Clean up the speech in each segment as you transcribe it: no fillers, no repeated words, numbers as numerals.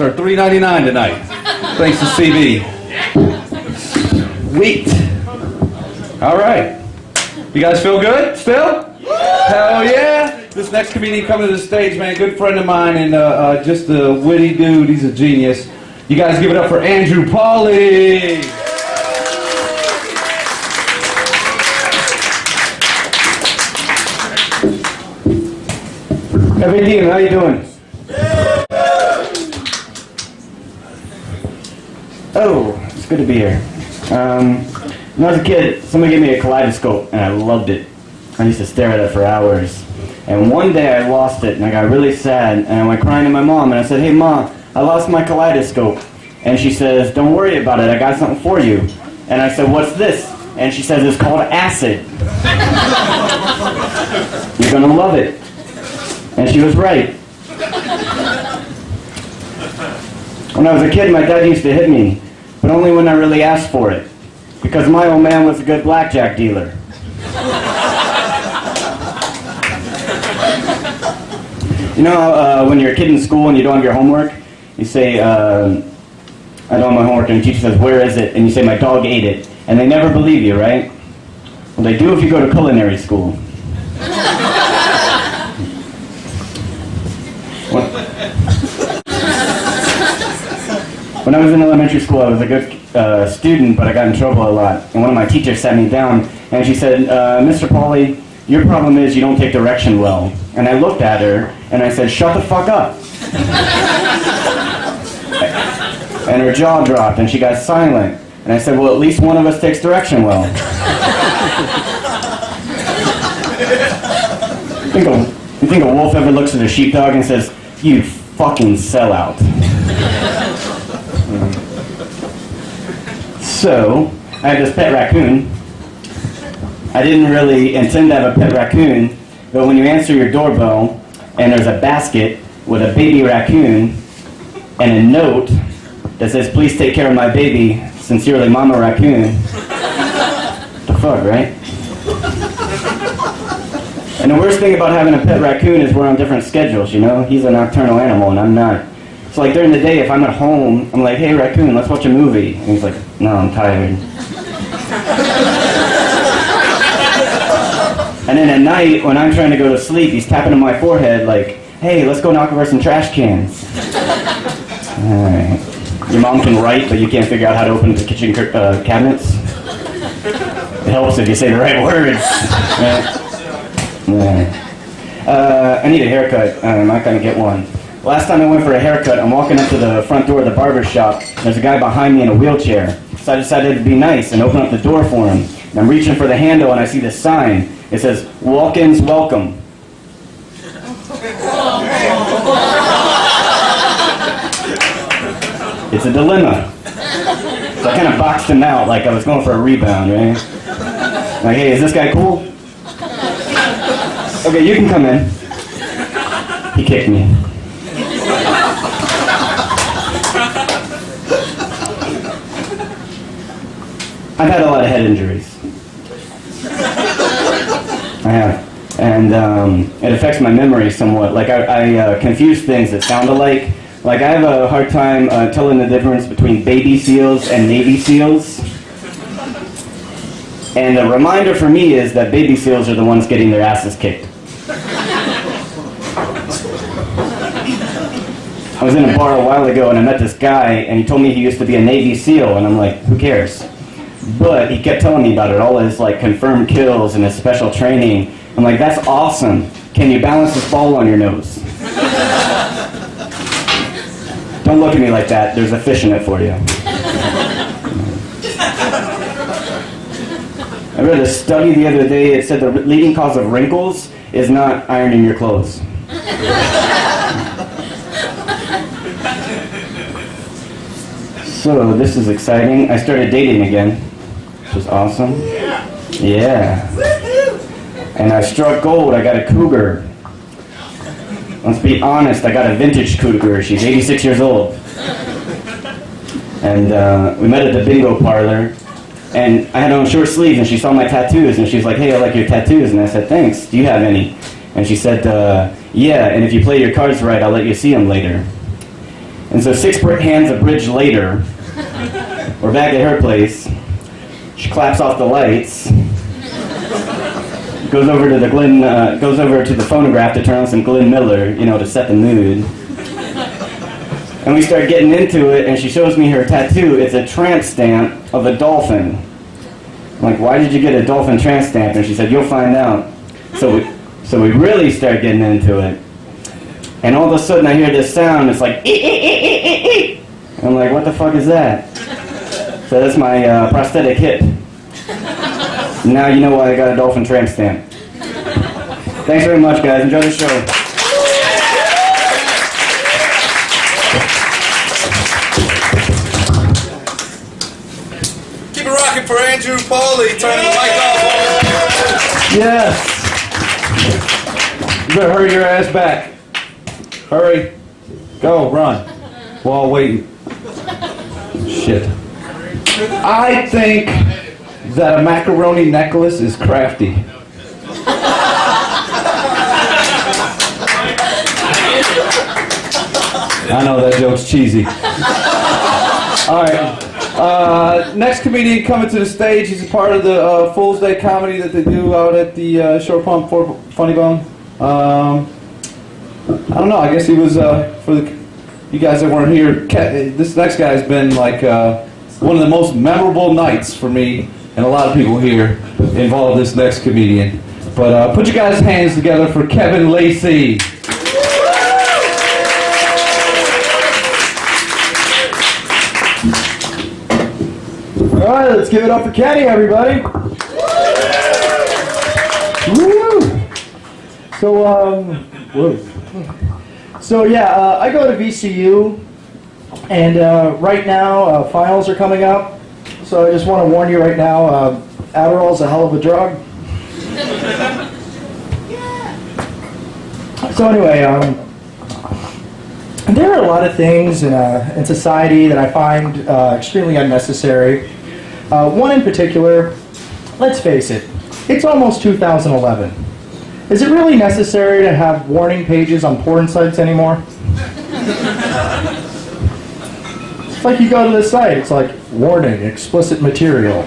are $3.99 tonight. Thanks to CB. Wheat. All right. You guys feel good still? Hell yeah. This next comedian coming to the stage, man, good friend of mine and just a witty dude. He's a genius. You guys give it up for Andrew Pauley. Hey, Diem, how you doing? Oh, it's good to be here. When I was a kid, somebody gave me a kaleidoscope, and I loved it. I used to stare at it for hours. And one day I lost it, and I got really sad, and I went crying to my mom, and I said, "Hey, Mom, I lost my kaleidoscope." And she says, "Don't worry about it, I got something for you." And I said, "What's this?" And she says, "It's called acid. You're gonna love it." And she was right. When I was a kid, my dad used to hit me, but only when I really asked for it, because my old man was a good blackjack dealer. You know, when you're a kid in school and you don't have your homework, you say, "I don't have my homework," and the teacher says, "Where is it?" And you say, "My dog ate it." And they never believe you, right? Well, they do if you go to culinary school. When I was in elementary school, I was a good student, but I got in trouble a lot. And one of my teachers sat me down, and she said, "Mr. Pauley, your problem is you don't take direction well." And I looked at her, and I said, "Shut the fuck up." And her jaw dropped, and she got silent. And I said, "Well, at least one of us takes direction well." You think a wolf ever looks at a sheepdog and says, "You fucking sellout"? So, I had this pet raccoon. I didn't really intend to have a pet raccoon, but when you answer your doorbell and there's a basket with a baby raccoon and a note that says, "Please take care of my baby, sincerely, Mama Raccoon." The fuck, right? And the worst thing about having a pet raccoon is we're on different schedules, you know? He's a nocturnal animal and I'm not. So like during the day, if I'm at home, I'm like, "Hey, raccoon, let's watch a movie." And he's like, "No, I'm tired." And then at night, when I'm trying to go to sleep, he's tapping on my forehead like, "Hey, let's go knock over some trash cans." Alright. Your mom can write, but you can't figure out how to open the kitchen cabinets. It helps if you say the right words. Right? Yeah. I need a haircut. I'm not going to get one. Last time I went for a haircut, I'm walking up to the front door of the barber shop. There's a guy behind me in a wheelchair. So I decided to be nice and open up the door for him. And I'm reaching for the handle and I see this sign. It says, "Walk-ins welcome." It's a dilemma. So I kind of boxed him out like I was going for a rebound, right? Like, "Hey, is this guy cool?" "Okay, you can come in." He kicked me. I've had a lot of head injuries. I have. And it affects my memory somewhat. Like I confuse things that sound alike. Like I have a hard time telling the difference between baby seals and Navy SEALs. And a reminder for me is that baby seals are the ones getting their asses kicked. I was in a bar a while ago and I met this guy and he told me he used to be a Navy SEAL and I'm like, who cares? But he kept telling me about it, all his like confirmed kills and his special training. I'm like, that's awesome. Can you balance this ball on your nose? Don't look at me like that. There's a fish in it for you. I read a study the other day. It said the leading cause of wrinkles is not ironing your clothes. So this is exciting. I started dating again, which was awesome. Yeah. And I struck gold. I got a cougar. Let's be honest, I got a vintage cougar. She's 86 years old. And we met at the bingo parlor. And I had on short sleeves, and she saw my tattoos, and she was like, "Hey, I like your tattoos." And I said, "Thanks. Do you have any?" And she said, "Yeah, and if you play your cards right, I'll let you see them later." And so 6 hands a bridge later, we're back at her place. She claps off the lights, goes over to the phonograph to turn on some Glenn Miller, to set the mood. And we start getting into it, and she shows me her tattoo. It's a tramp stamp of a dolphin. I'm like, why did you get a dolphin tramp stamp? And she said, you'll find out. So we really start getting into it. And all of a sudden I hear this sound, it's like, ee, ee, ee, ee, ee, ee. I'm like, what the fuck is that? So that's my prosthetic hip. Now you know why I got a dolphin tramp stamp. Thanks very much, guys. Enjoy the show. Keep it rocking for Andrew Pauley. Turning the mic off. Yes. You better hurry your ass back. Hurry. Go, run. While waiting. Shit. I think that a macaroni necklace is crafty. I know that joke's cheesy. Alright. Next comedian coming to the stage. He's a part of the Fool's Day comedy that they do out at the Short Pump for Funny Bone. I don't know. I guess he was for you guys that weren't here. This next guy has been like one of the most memorable nights for me and a lot of people here involved. This next comedian, but put your guys' hands together for Kevin Lacey. All right, let's give it up for Kenny, everybody. Woo! So yeah, I go to VCU, and right now finals are coming up. So I just want to warn you right now, Adderall's a hell of a drug. So anyway, there are a lot of things in society that I find extremely unnecessary. One in particular, let's face it, it's almost 2011. Is it really necessary to have warning pages on porn sites anymore? It's like you go to the site, it's like, warning, explicit material.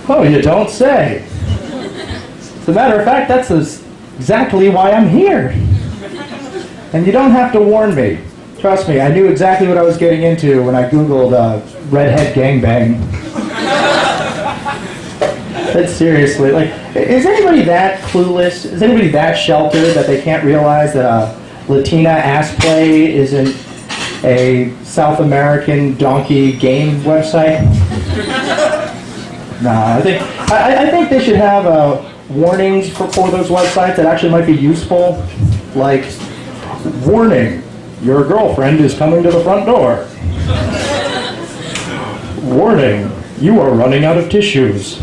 Oh, you don't say. As a matter of fact, that's exactly why I'm here. And you don't have to warn me. Trust me, I knew exactly what I was getting into when I Googled redhead gangbang. But seriously, like, is anybody that clueless? Is anybody that sheltered that they can't realize that Latina ass play isn't a South American donkey game website? No, I think they should have warnings for those websites that actually might be useful, like, warning, your girlfriend is coming to the front door. Warning, you are running out of tissues.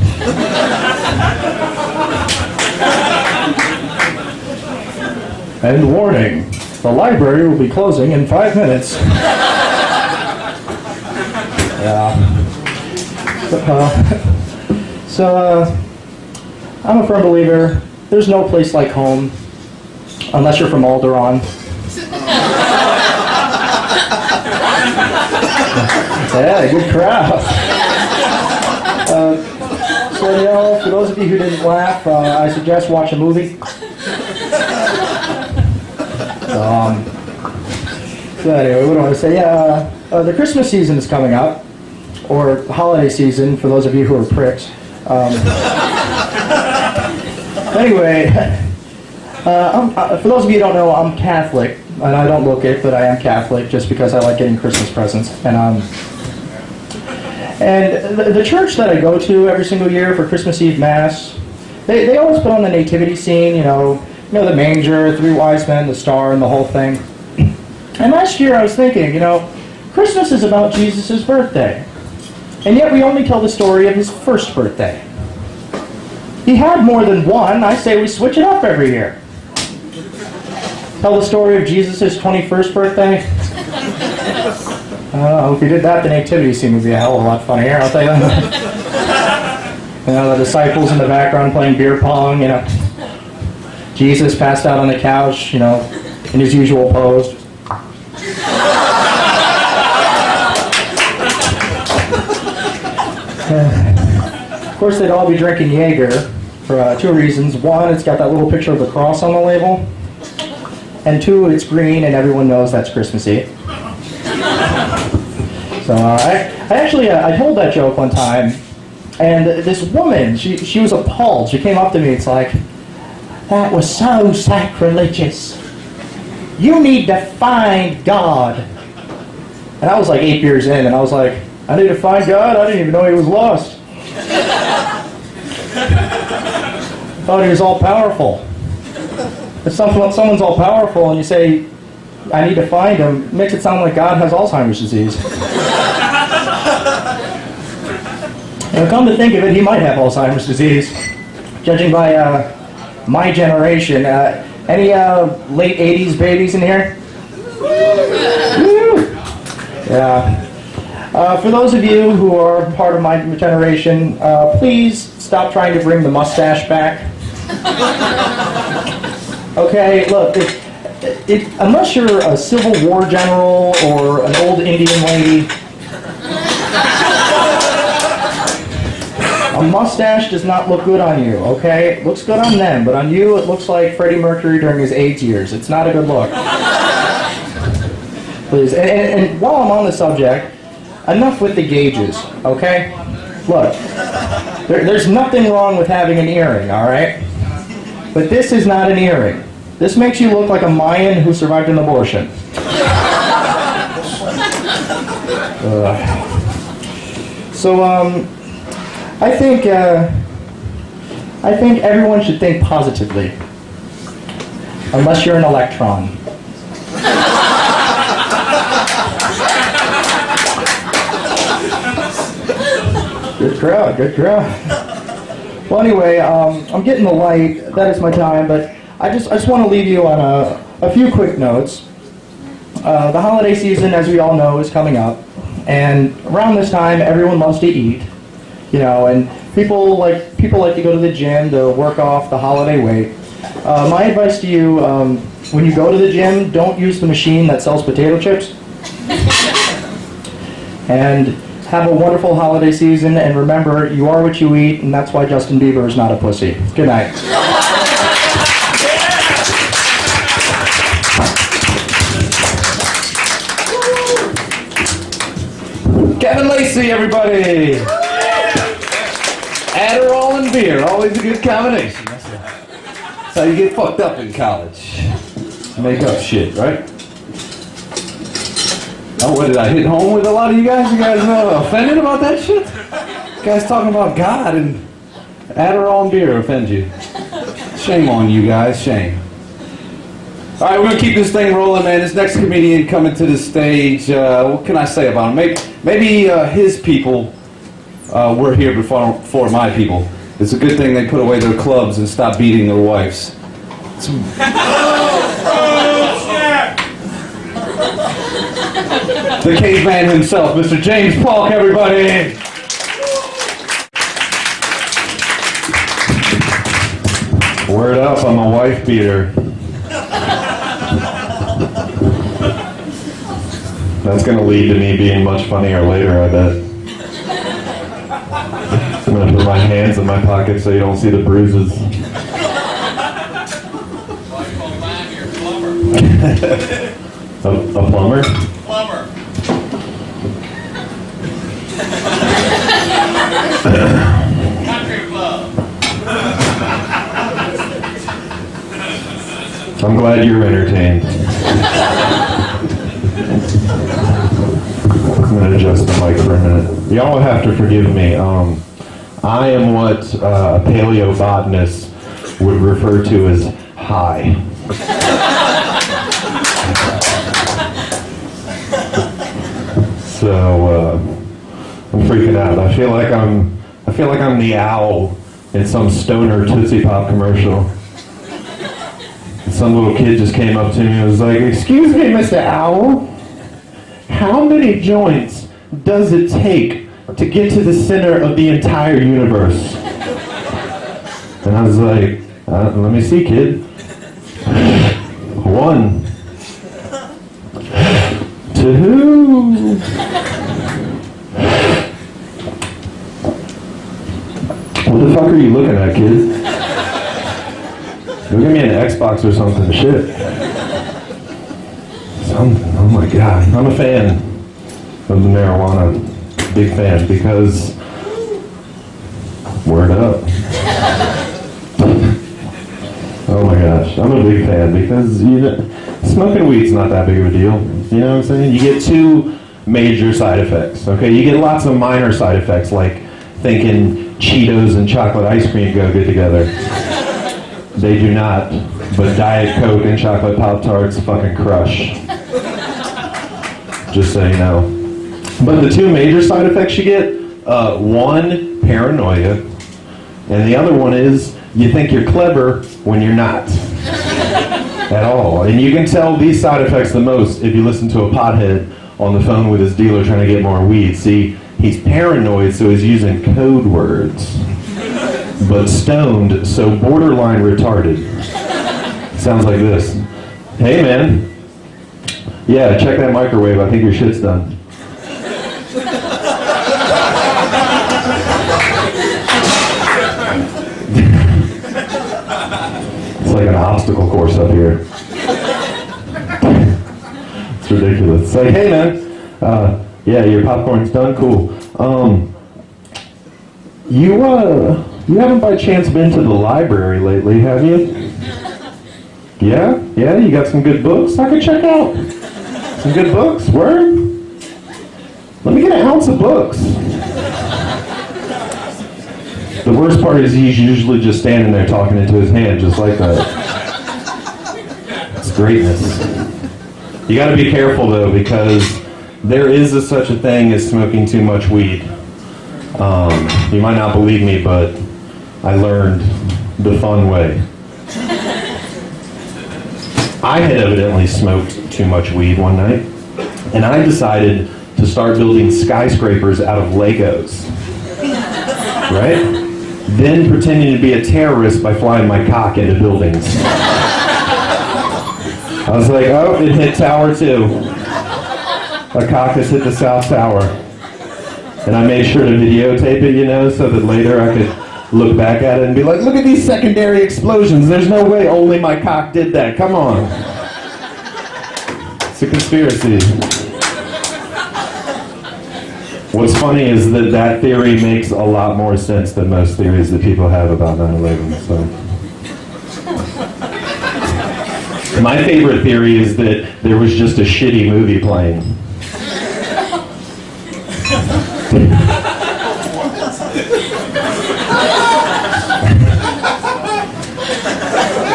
And warning, the library will be closing in 5 minutes. Yeah. So, I'm a firm believer, there's no place like home, unless you're from Alderaan. Yeah, good crowd. So, for those of you who didn't laugh, I suggest watch a movie. So anyway, what do I want to say? Yeah, the Christmas season is coming up, or holiday season for those of you who are pricks. Anyway, for those of you who don't know, I'm Catholic, and I don't look it, but I am Catholic just because I like getting Christmas presents. And the church that I go to every single year for Christmas Eve Mass, they always put on the nativity scene, you know, the manger, 3 wise men, the star, and the whole thing. And last year I was thinking, Christmas is about Jesus' birthday. And yet we only tell the story of his first birthday. He had more than one. I say we switch it up every year. Tell the story of Jesus' 21st birthday. If we did that, the nativity scene would be a hell of a lot funnier, I'll tell you that. The disciples in the background playing beer pong, Jesus passed out on the couch, in his usual pose. Of course, they'd all be drinking Jaeger for 2 reasons. One, it's got that little picture of the cross on the label. And 2, it's green, and everyone knows that's Christmassy. So I told that joke one time, and this woman, she was appalled. She came up to me, it's like, that was so sacrilegious. You need to find God. And I was like 8 beers in, and I was like, I need to find God? I didn't even know he was lost. I thought he was all-powerful. If someone's all-powerful and you say, I need to find him, it makes it sound like God has Alzheimer's disease. And come to think of it, he might have Alzheimer's disease. Judging by my generation. Any late 80s babies in here? Yeah. For those of you who are part of my generation, please stop trying to bring the mustache back. Okay, look, unless you're a Civil War general or an old Indian lady, a mustache does not look good on you, okay? It looks good on them, but on you it looks like Freddie Mercury during his AIDS years. It's not a good look. Please, and while I'm on the subject, enough with the gauges, okay? Look, there's nothing wrong with having an earring, all right? But this is not an earring. This makes you look like a Mayan who survived an abortion. So, I think everyone should think positively, unless you're an electron. Good crowd, good crowd. Well, anyway, I'm getting the light. That is my time, but I just want to leave you on a few quick notes. The holiday season, as we all know, is coming up, and around this time, everyone loves to eat, you know, and people like to go to the gym to work off the holiday weight. My advice to you, when you go to the gym, don't use the machine that sells potato chips. And have a wonderful holiday season, and remember, you are what you eat, and that's why Justin Bieber is not a pussy. Good night. Kevin Lacey, everybody! Adderall and beer, always a good combination. That's how you get fucked up in college. Make up shit, right? Oh, what did I hit home with a lot of you guys? You guys offended about that shit? You guys talking about God and Adderall and beer offend you. Shame on you guys, shame. All right, we're going to keep this thing rolling, man. This next comedian coming to the stage, what can I say about him? Maybe his people were here before my people. It's a good thing they put away their clubs and stopped beating their wives. The caveman himself, Mr. James Paulk, everybody! Word up, I'm a wife beater. That's gonna lead to me being much funnier later, I bet. I'm gonna put my hands in my pockets so you don't see the bruises. A plumber? Plumber. Country club. I'm glad you're entertained. I'm going to adjust the mic for a minute. Y'all will have to forgive me. I am what a paleobotanist would refer to as high. So I'm freaking out. I feel like I'm the owl in some stoner Tootsie Pop commercial. Some little kid just came up to me and was like, "Excuse me, Mr. Owl, how many joints does it take to get to the center of the entire universe?" And I was like, "Let me see, kid. 1, 2, What the fuck are you looking at, kid? Go give me an Xbox or something. Shit. Something. Oh my god. I'm a fan of the marijuana. Big fan because word up. Oh my gosh. I'm a big fan because smoking weed's not that big of a deal. You know what I'm saying? You get two major side effects. Okay, you get lots of minor side effects like thinking Cheetos and chocolate ice cream go good together. They do not, but Diet Coke and chocolate Pop-Tarts fucking crush. Just so you know. But the two major side effects you get, one, paranoia, and the other one is you think you're clever when you're not. At all. And you can tell these side effects the most if you listen to a pothead on the phone with his dealer trying to get more weed. See, he's paranoid, so he's using code words. But stoned, so borderline retarded. Sounds like this. Hey, man. Yeah, check that microwave. I think your shit's done. It's like an obstacle course up here. It's ridiculous. It's like, hey, man. Yeah, your popcorn's done? Cool. You haven't by chance been to the library lately, have you? Yeah? Yeah, you got some good books I could check out? Some good books? Word? Let me get an ounce of books. The worst part is he's usually just standing there talking into his hand just like that. It's greatness. You gotta be careful though because there is such a thing as smoking too much weed. You might not believe me, but I learned the fun way. I had evidently smoked too much weed one night, and I decided to start building skyscrapers out of Legos. Right? Then pretending to be a terrorist by flying my cock into buildings. I was like, oh, it hit Tower 2. A cock has hit the South Tower. And I made sure to videotape it, so that later I could look back at it and be like, look at these secondary explosions. There's no way only my cock did that. Come on. It's a conspiracy. What's funny is that theory makes a lot more sense than most theories that people have about 9/11. So, my favorite theory is that there was just a shitty movie playing.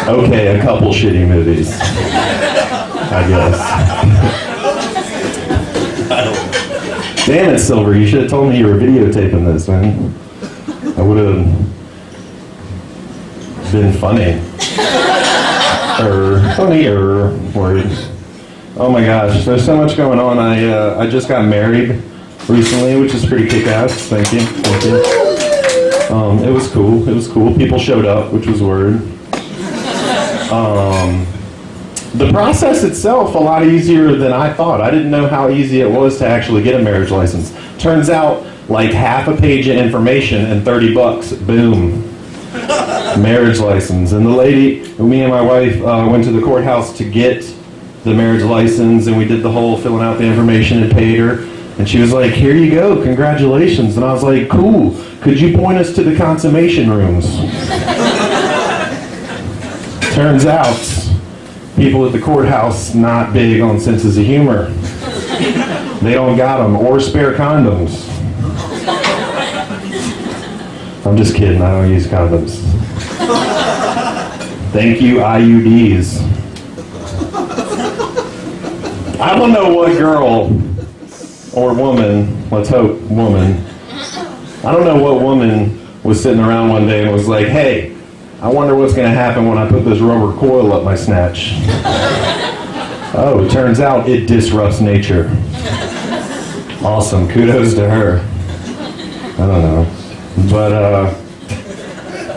Okay, a couple shitty movies, I guess. Damn it, Silver, you should have told me you were videotaping this, man. I would have been funny. Funnier words. Oh my gosh, there's so much going on. I just got married recently, which is pretty kick-ass. Thank you. It was cool. People showed up, which was word. The process itself a lot easier than I thought. I didn't know how easy it was to actually get a marriage license. Turns out, like half a page of information and $30, boom, marriage license. And the lady, me and my wife went to the courthouse to get the marriage license, and we did the whole filling out the information and paid her. And she was like, here you go, congratulations. And I was like, cool, could you point us to the consummation rooms? Turns out, people at the courthouse not big on senses of humor. They don't got them, or spare condoms. I'm just kidding, I don't use condoms. Thank you, IUDs. I don't know what girl or woman, let's hope woman, I don't know what woman was sitting around one day and was like, hey, I wonder what's going to happen when I put this rubber coil up my snatch. Oh, it turns out it disrupts nature. Awesome, kudos to her. I don't know. But,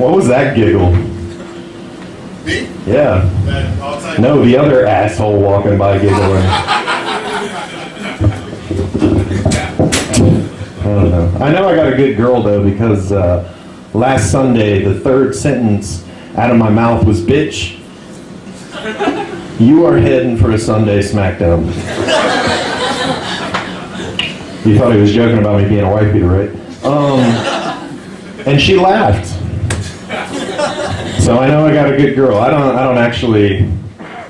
what was that giggle? Yeah. No, the other asshole walking by giggling. I don't know. I know I got a good girl, though, because last Sunday, the third sentence out of my mouth was, "Bitch, you are heading for a Sunday smackdown." You thought he was joking about me being a wife beater, right? And she laughed. So I know I got a good girl. I don't actually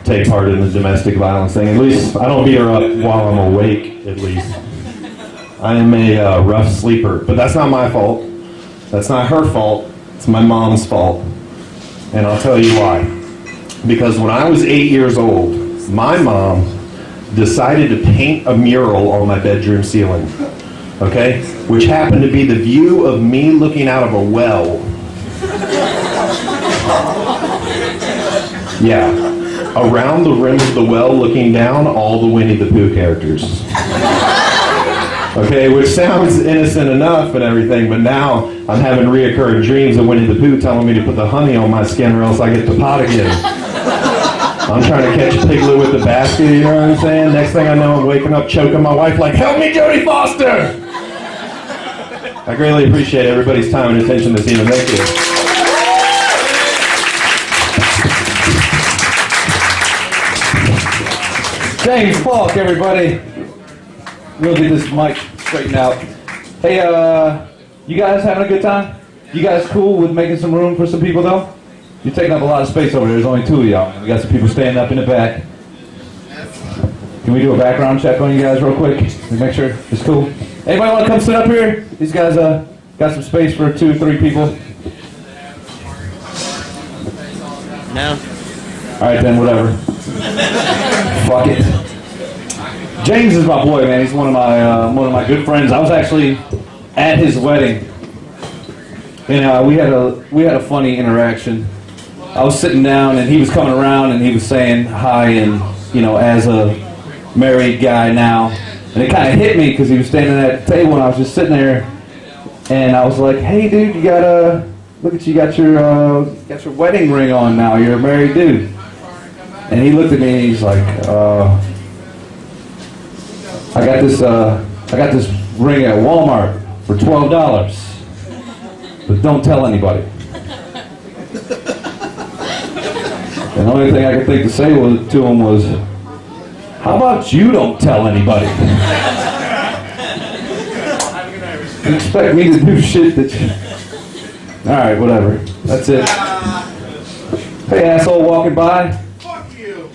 take part in the domestic violence thing. At least I don't beat her up while I'm awake, at least. I am a rough sleeper, but that's not my fault. That's not her fault. It's my mom's fault. And I'll tell you why. Because when I was 8 years old, my mom decided to paint a mural on my bedroom ceiling, okay? Which happened to be the view of me looking out of a well. Yeah, around the rim of the well, looking down, all the Winnie the Pooh characters. Okay, which sounds innocent enough and everything, but now I'm having reoccurring dreams of Winnie the Pooh telling me to put the honey on my skin or else I get the pot again. I'm trying to catch Piglet with the basket, you know what I'm saying? Next thing I know, I'm waking up choking my wife like, "Help me, Jodie Foster!" I greatly appreciate everybody's time and attention this evening. Thank you. James Paulk, everybody. We'll get this mic straightened out. Hey, you guys having a good time? You guys cool with making some room for some people, though? You're taking up a lot of space over there. There's only two of y'all. We got some people standing up in the back. Can we do a background check on you guys real quick? Make sure it's cool. Anybody want to come sit up here? These guys got some space for 2 or 3 people. No. All right, then, whatever. Fuck it. James is my boy, man. He's one of my good friends. I was actually at his wedding, and we had a funny interaction. I was sitting down, and he was coming around, and he was saying hi, and as a married guy now, and it kind of hit me because he was standing at the table, and I was just sitting there, and I was like, "Hey, dude, you got look at you, got your wedding ring on now. You're a married dude." And he looked at me, and he's like, I got this ring at Walmart for $12, but don't tell anybody." And the only thing I could think to say to him was, "How about you don't tell anybody?" You expect me to do shit that you... All right, whatever. That's it. Hey, asshole walking by. Fuck you.